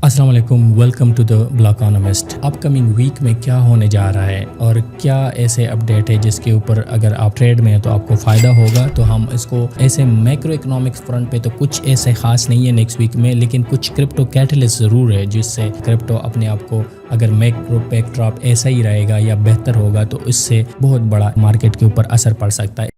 السلام علیکم، welcome to the Blockonomist. Upcoming week میں کیا ہونے جا رہا ہے اور کیا ایسے اپڈیٹ ہے جس کے اوپر اگر آپ ٹریڈ میں ہیں تو آپ کو فائدہ ہوگا، تو ہم اس کو ایسے میکرو اکنامکس فرنٹ پہ تو کچھ ایسے خاص نہیں ہے نیکسٹ ویک میں، لیکن کچھ کرپٹو کیٹلسٹ ضرور ہے جس سے کرپٹو اپنے آپ کو اگر میکرو بیک ڈراپ ایسا ہی رہے گا یا بہتر ہوگا تو اس سے بہت بڑا مارکیٹ کے اوپر اثر پڑ سکتا ہے۔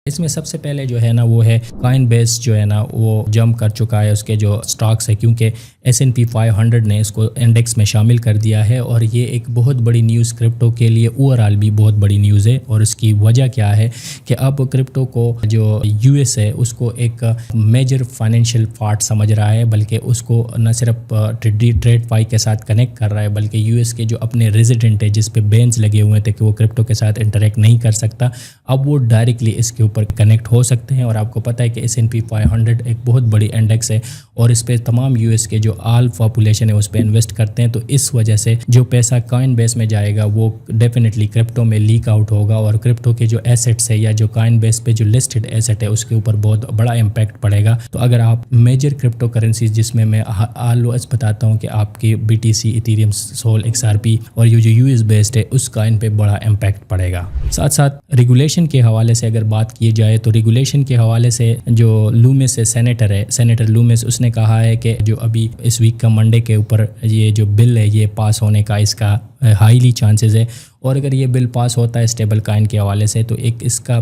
اس میں سب سے پہلے جو ہے نا وہ ہے کوائن بیس جو ہے نا وہ جمپ کر چکا ہے، اس کے جو سٹاکس ہے، کیونکہ S&P 500 نے اس کو انڈیکس میں شامل کر دیا ہے، اور یہ ایک بہت بڑی نیوز کرپٹو کے لیے اوورآل بھی بہت بڑی نیوز ہے۔ اور اس کی وجہ کیا ہے کہ اب کرپٹو کو جو US ہے اس کو ایک میجر فائنینشیل پارٹ سمجھ رہا ہے، بلکہ اس کو نہ صرف ٹریڈ فائی کے ساتھ کنیکٹ کر رہا ہے، بلکہ US کے جو اپنے ریزیڈنٹ ہے جس پہ بینز لگے ہوئے تھے کہ وہ کرپٹو کے ساتھ انٹریکٹ نہیں کر سکتا، اب وہ ڈائریکٹلی اس کے اوپر کنیکٹ ہو سکتے ہیں۔ اور آپ کو پتہ ہے کہ S&P 500 ایک بہت بڑی انڈیکس ہے اور اس پہ تمام US کے جو آل پاپولیشن ہے اس پہ انویسٹ کرتے ہیں، تو اس وجہ سے جو پیسہ کوائن بیس میں جائے گا وہ ڈیفینیٹلی کرپٹو میں لیک آؤٹ ہوگا، اور کرپٹو کے جو ایسیٹس ہے یا جو کوائن بیس پہ جو لسٹڈ ایسیٹ ہے اس کے اوپر بہت بڑا امپیکٹ پڑے گا۔ تو اگر آپ میجر کرپٹو کرنسیز جس میں آلوز بتاتا ہوں کہ آپ کی BTC، ایتھیریم، سول، XRP اور یہ جو US بیسڈ ہے اس کوائن پہ بڑا امپیکٹ پڑے گا۔ ساتھ ساتھ ریگولیشن کے حوالے سے اگر بات کی جائے تو ریگولیشن کے حوالے سے جو لومس ہے، سینیٹر لومس، اس نے کہا ہے کہ جو ابھی اس ویک کا منڈے کے اوپر یہ جو بل ہے یہ پاس ہونے کا اس کا ہائیلی چانسز ہے، اور اگر یہ بل پاس ہوتا ہے اسٹیبل کوائن کے حوالے سے تو اس کا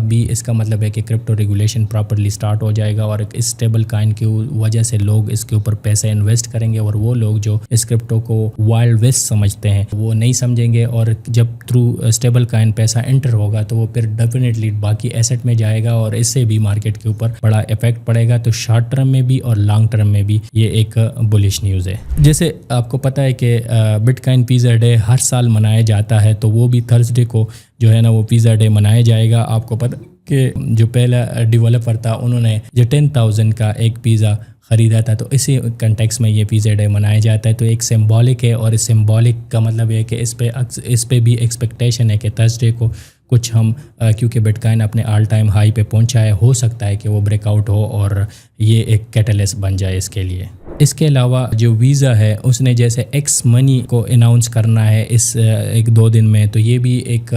مطلب ہے کہ کرپٹو ریگولیشن پراپرلی سٹارٹ ہو جائے گا، اور اس اسٹیبل کوائن کی وجہ سے لوگ اس کے اوپر پیسے انویسٹ کریں گے، اور وہ لوگ جو اس کرپٹو کو وائلڈ ویسٹ سمجھتے ہیں وہ نہیں سمجھیں گے، اور جب تھرو اسٹیبل کوائن پیسہ انٹر ہوگا تو وہ پھر ڈیفینیٹلی باقی ایسٹ میں جائے گا، اور اس سے بھی مارکیٹ کے اوپر بڑا افیکٹ پڑے گا۔ تو شارٹ ٹرم میں بھی اور لانگ ٹرم میں بھی یہ ایک بولش نیوز ہے۔ جیسے آپ کو پتہ ہے کہ بٹ کوائن پیزا ڈے ہر سال منایا جاتا ہے، تو وہ بھی تھرسڈے کو جو ہے نا وہ پیزا ڈے منایا جائے گا۔ آپ کو پتہ کہ جو پہلا ڈیولپر تھا انہوں نے جو 10,000 کا ایک پیزا خریدا تھا، تو اسی کنٹیکس میں یہ پیزا ڈے منایا جاتا ہے۔ تو ایک سمبولک ہے، اور اس سمبولک کا مطلب ہے کہ اس پہ بھی ایکسپیکٹیشن ہے کہ تھرسڈے کو کچھ ہم کیونکہ بٹ کوائن اپنے آل ٹائم ہائی پہ پہنچا ہے، ہو سکتا ہے کہ وہ بریک آؤٹ ہو اور یہ ایک کیٹلسٹ بن جائے اس کے لیے۔ اس کے علاوہ جو ویزا ہے اس نے جیسے ایکس منی کو اناؤنس کرنا ہے اس 1-2 دن میں، تو یہ بھی ایک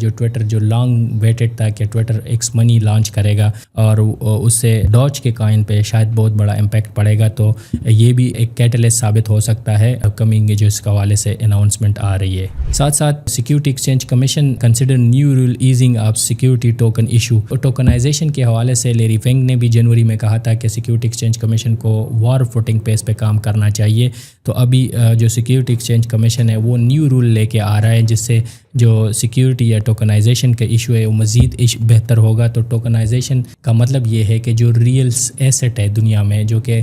جو ٹویٹر جو لانگ ویٹڈ تھا کہ ٹویٹر ایکس منی لانچ کرے گا، اور اس سے ڈاج کے کوائن پہ شاید بہت بڑا امپیکٹ پڑے گا، تو یہ بھی ایک کیٹلسٹ ثابت ہو سکتا ہے اپ کمنگ جو اس کے حوالے سے اناؤنسمنٹ آ رہی ہے۔ ساتھ ساتھ security exchange commission consider new rule easing of security token issue. Tokenisation کے حوالے سے لیری فینگ نے بھی جنوری میں کہا تھا کہ سیکیورٹی ایکسچینج کمیشن کو وار فوٹنگ پیس پہ کام کرنا چاہیے، تو ابھی جو سیکیورٹی ایکسچینج کمیشن ہے وہ نیو رول لے کے آ رہا ہے جس سے جو سیکیورٹی یا ٹوکنائزیشن کا ایشو ہے وہ مزید بہتر ہوگا۔ تو ٹوکنائزیشن کا مطلب یہ ہے کہ جو ریئل ایسٹ ہے دنیا میں، جو کہ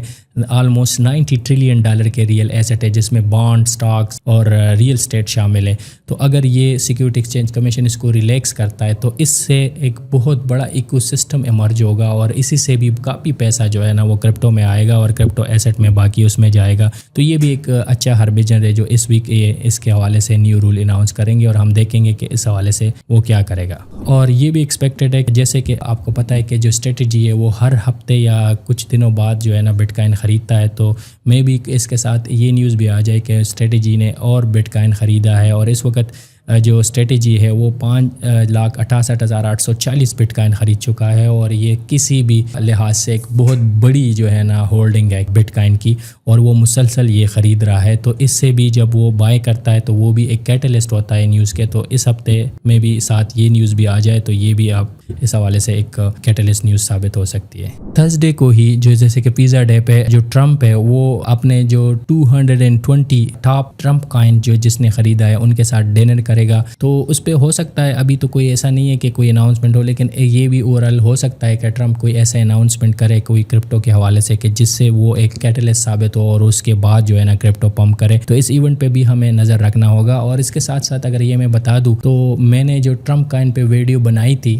آلموسٹ $90 ٹریلین کے ریئل ایسٹ ہے جس میں بانڈ، سٹاکس اور ریئل اسٹیٹ شامل ہے، تو اگر یہ سیکیورٹی ایکسچینج کمیشن اس کو ریلیکس کرتا ہے تو اس سے ایک بہت بڑا ایکو سسٹم ایمرج ہوگا، اور اسی سے بھی کافی پیسہ جو ہے نا وہ کرپٹو میں آئے گا اور کرپٹو ایسٹ میں باقی اس میں جائے گا۔ تو یہ بھی ایک اچھا ہربیجن ہے جو اس ویک اس کے حوالے سے نیو رول اناؤنس کریں گے، اور ہم دیکھیں گے کہ اس حوالے سے وہ کیا کرے گا۔ اور یہ بھی ایکسپیکٹڈ ہے کہ جیسے کہ آپ کو پتہ ہے کہ جو اسٹریٹجی ہے وہ ہر ہفتے یا کچھ دنوں بعد جو ہے نا بٹ کوائن خریدتا ہے، تو میں بھی اس کے ساتھ یہ نیوز بھی آ جائے کہ اسٹریٹجی نے اور بٹ کوائن خریدا ہے، اور اس وقت جو اسٹریٹجی ہے وہ 5,68,840 بٹ کوائن خرید چکا ہے، اور یہ کسی بھی لحاظ سے ایک بہت بڑی جو ہے نا ہولڈنگ ہے بٹ کوائن کی، اور وہ مسلسل یہ خرید رہا ہے۔ تو اس سے بھی جب وہ بائی کرتا ہے تو وہ بھی ایک کیٹلسٹ ہوتا ہے نیوز کے، تو اس ہفتے میں بھی ساتھ یہ نیوز بھی آ جائے تو یہ بھی آپ اس حوالے سے ایک کیٹلسٹ نیوز ثابت ہو سکتی ہے۔ تھرسڈے کو ہی جو جیسے کہ پیزا ڈے پہ جو ٹرمپ ہے وہ اپنے جو 220 ٹاپ ٹرمپ کوائن جو جس نے خریدا ہے ان کے ساتھ ڈنر کرے گا، تو اس پہ ہو سکتا ہے ابھی تو کوئی ایسا نہیں ہے کہ کوئی اناؤنسمنٹ ہو، لیکن یہ بھی اوورآل ہو سکتا ہے کہ ٹرمپ کوئی ایسا اناؤنسمنٹ کرے کوئی کرپٹو کے حوالے سے کہ جس سے وہ ایک کیٹلسٹ ثابت ہو اور اس کے بعد جو ہے نا کرپٹو پمپ کرے، تو اس ایونٹ پہ بھی ہمیں نظر رکھنا ہوگا۔ اور اس کے ساتھ ساتھ اگر یہ میں بتا دوں تو میں نے جو ٹرمپ کوائن پہ ویڈیو بنائی تھی